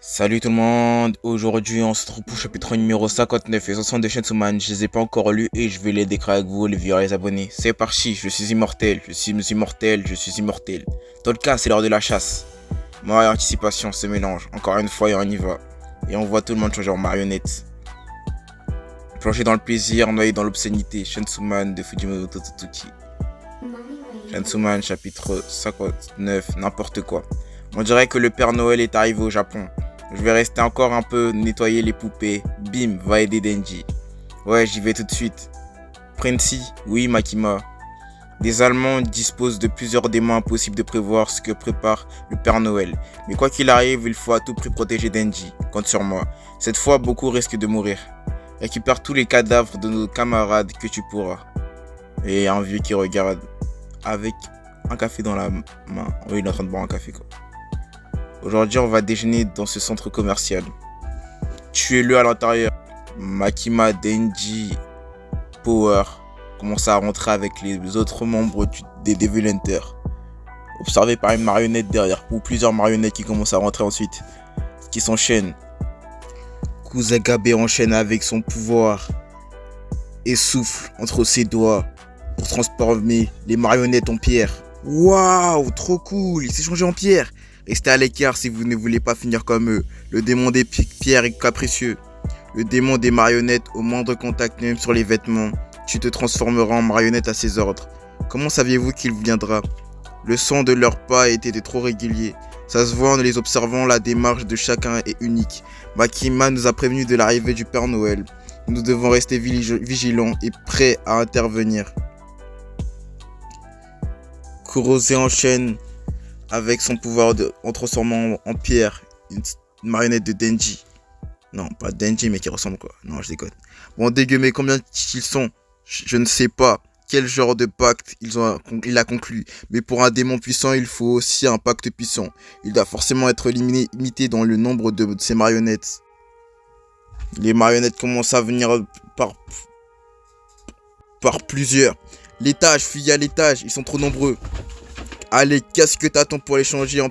Salut tout le monde, aujourd'hui on se retrouve pour le chapitre numéro 59 et 60 de Chainsaw Man. Je les ai pas encore lus et je vais les décrire avec vous les viewers et les abonnés. C'est parti, je suis immortel, je suis immortel, je suis immortel. Dans le cas, c'est l'heure de la chasse. Mort et anticipation se mélangent, encore une fois et on y va. Et on voit tout le monde changer en marionnette. Plongé dans le plaisir, noyé dans l'obscénité. Chainsaw Man de Fujimoto Totsuki. Chainsaw Man chapitre 59, n'importe quoi. On dirait que le Père Noël est arrivé au Japon. Je vais rester encore un peu, nettoyer les poupées. Bim, va aider Denji. Ouais, j'y vais tout de suite. Princey, oui Makima. Les Allemands disposent de plusieurs démons impossibles de prévoir ce que prépare le Père Noël. Mais quoi qu'il arrive, il faut à tout prix protéger Denji. Compte sur moi. Cette fois, beaucoup risquent de mourir. Récupère tous les cadavres de nos camarades que tu pourras. Et un vieux qui regarde avec un café dans la main. Oui, il est en train de boire un café quoi. Aujourd'hui, on va déjeuner dans ce centre commercial. Tuez-le à l'intérieur. Makima, Denji, Power commencent à rentrer avec les autres membres des Devil Hunters. Observé par une marionnette derrière, ou plusieurs marionnettes qui commencent à rentrer ensuite, qui s'enchaînent. Kusagabe enchaîne avec son pouvoir et souffle entre ses doigts pour transformer les marionnettes en pierre. Waouh, trop cool, il s'est changé en pierre. Restez à l'écart si vous ne voulez pas finir comme eux. Le démon des pierres est capricieux. Le démon des marionnettes, au moindre contact, même sur les vêtements, tu te transformeras en marionnette à ses ordres. Comment saviez-vous qu'il viendra? Le son de leurs pas était trop régulier. Ça se voit en les observant, la démarche de chacun est unique. Makima nous a prévenu de l'arrivée du Père Noël. Nous devons rester vigilants et prêts à intervenir. Kurose enchaîne avec son pouvoir en transformant en pierre une marionnette de Denji. Non, pas Denji, mais qui ressemble quoi. Non, je déconne. Bon, dégueu, mais combien ils sont? Je ne sais pas quel genre de pacte il a conclu. Mais pour un démon puissant, il faut aussi un pacte puissant. Il doit forcément être limité dans le nombre de ses marionnettes. Les marionnettes commencent à venir par plusieurs. L'étage, fuyez à l'étage, ils sont trop nombreux. Allez, qu'est-ce que t'attends pour les changer en...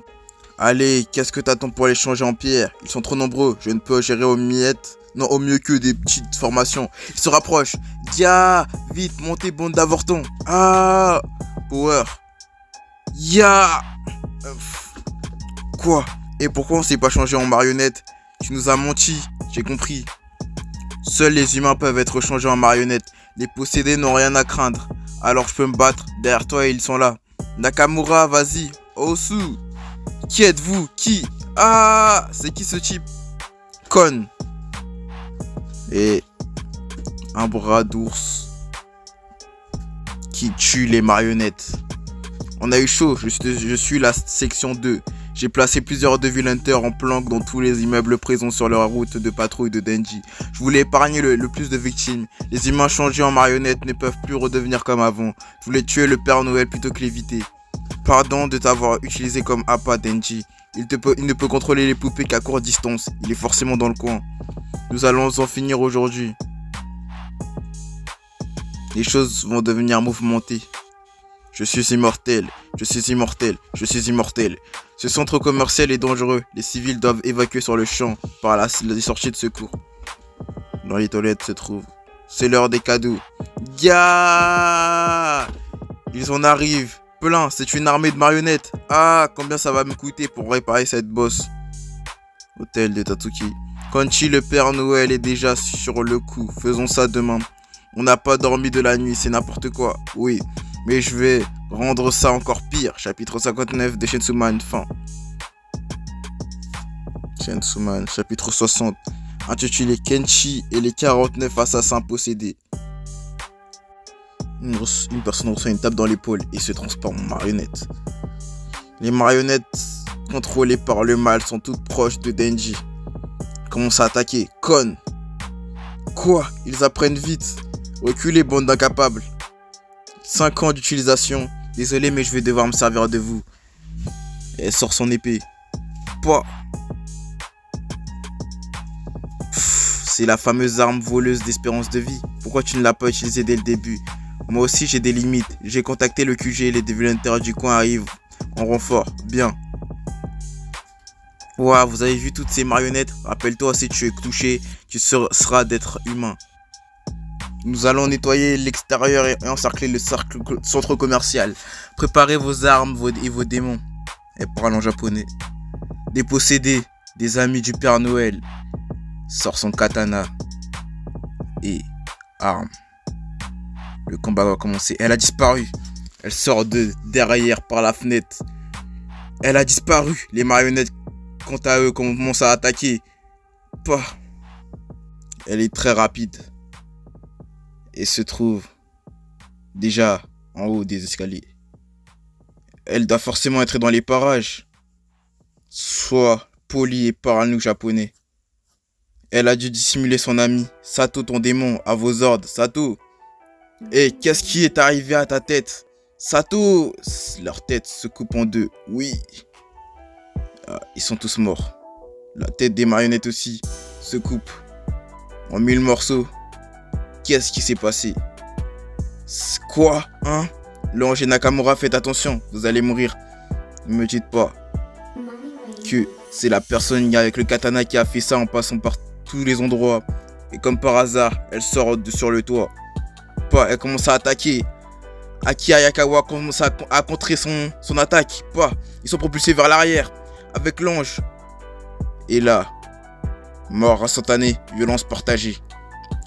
pierre? Ils sont trop nombreux. Je ne peux gérer au mieux que des petites formations. Ils se rapprochent. Ya, vite, montez, bande d'avortons. Ah, Power. Ya. Quoi? Et pourquoi on s'est pas changé en marionnette? Tu nous as menti, j'ai compris. Seuls les humains peuvent être changés en marionnettes. Les possédés n'ont rien à craindre. Alors je peux me battre. Derrière toi, ils sont là. Nakamura, vas-y. Osu. Qui êtes-vous? Qui? Ah, c'est qui ce type? Kon. Et un bras d'ours qui tue les marionnettes. On a eu chaud, je suis la section 2. J'ai placé plusieurs Devil Hunters en planque dans tous les immeubles présents sur leur route de patrouille de Denji. Je voulais épargner le plus de victimes. Les humains changés en marionnettes ne peuvent plus redevenir comme avant. Je voulais tuer le Père Noël plutôt que l'éviter. Pardon de t'avoir utilisé comme appât, Denji. Il ne peut contrôler les poupées qu'à courte distance. Il est forcément dans le coin. Nous allons en finir aujourd'hui. Les choses vont devenir mouvementées. Je suis immortel, je suis immortel, je suis immortel. Ce centre commercial est dangereux. Les civils doivent évacuer sur le champ par la sortie de secours. Dans les toilettes se trouve. C'est l'heure des cadeaux. Ya! Ils en arrivent. Plein, c'est une armée de marionnettes. Ah, combien ça va me coûter pour réparer cette bosse? Hôtel de Tatsuki. Konchi, le Père Noël, est déjà sur le coup. Faisons ça demain. On n'a pas dormi de la nuit, c'est n'importe quoi. Oui. Mais je vais rendre ça encore pire. Chapitre 59 de Chainsaw Man, fin. Chainsaw Man, chapitre 60. Intitulé Kenshi et les 49 assassins possédés. Une personne reçoit une tape dans l'épaule et se transforme en marionnette. Les marionnettes contrôlées par le mal sont toutes proches de Denji. Commencent à attaquer. Kon. Quoi? Ils apprennent vite. Reculez, bande d'incapables. 5 ans d'utilisation. Désolé, mais je vais devoir me servir de vous. Et elle sort son épée. Pouah. C'est la fameuse arme voleuse d'espérance de vie. Pourquoi tu ne l'as pas utilisée dès le début? Moi aussi j'ai des limites. J'ai contacté le QG, les Devil Hunters du coin arrivent en renfort. Bien. Ouah, vous avez vu toutes ces marionnettes? Rappelle-toi, si tu es touché, tu seras d'être humain. Nous allons nettoyer l'extérieur et encercler le centre commercial. Préparez vos armes et vos démons. Elle parle en japonais. Dépossédez des amis du Père Noël. Sort son katana et arme. Le combat va commencer. Elle a disparu. Elle sort de derrière par la fenêtre. Elle a disparu. Les marionnettes, quant à eux, commencent à attaquer. Pas. Elle est très rapide. Et se trouve déjà en haut des escaliers. Elle doit forcément être dans les parages. Sois poli et parle-nous japonais. Elle a dû dissimuler son ami. Sato, ton démon, à vos ordres. Sato. Et qu'est-ce qui est arrivé à ta tête? Sato. Leur tête se coupe en deux. Oui. Ils sont tous morts. La tête des marionnettes aussi se coupe en 1000 morceaux. Qu'est-ce qui s'est passé? Quoi? Hein? L'ange et Nakamura, faites attention, vous allez mourir. Ne me dites pas que c'est la personne avec le katana qui a fait ça en passant par tous les endroits. Et comme par hasard, elle sort sur le toit. Elle commence à attaquer. Aki Ayakawa commence à contrer son attaque. Ils sont propulsés vers l'arrière avec l'ange. Et là, mort instantanée, violence partagée.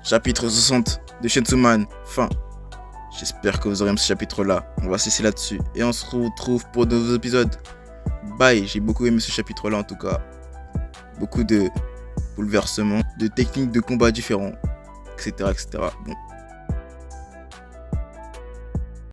Chapitre 60 de Chainsaw Man, fin. J'espère que vous aurez aimé ce chapitre-là. On va cesser là-dessus. Et on se retrouve pour de nouveaux épisodes. Bye, j'ai beaucoup aimé ce chapitre-là en tout cas. Beaucoup de bouleversements, de techniques de combat différents, etc. etc. Bon.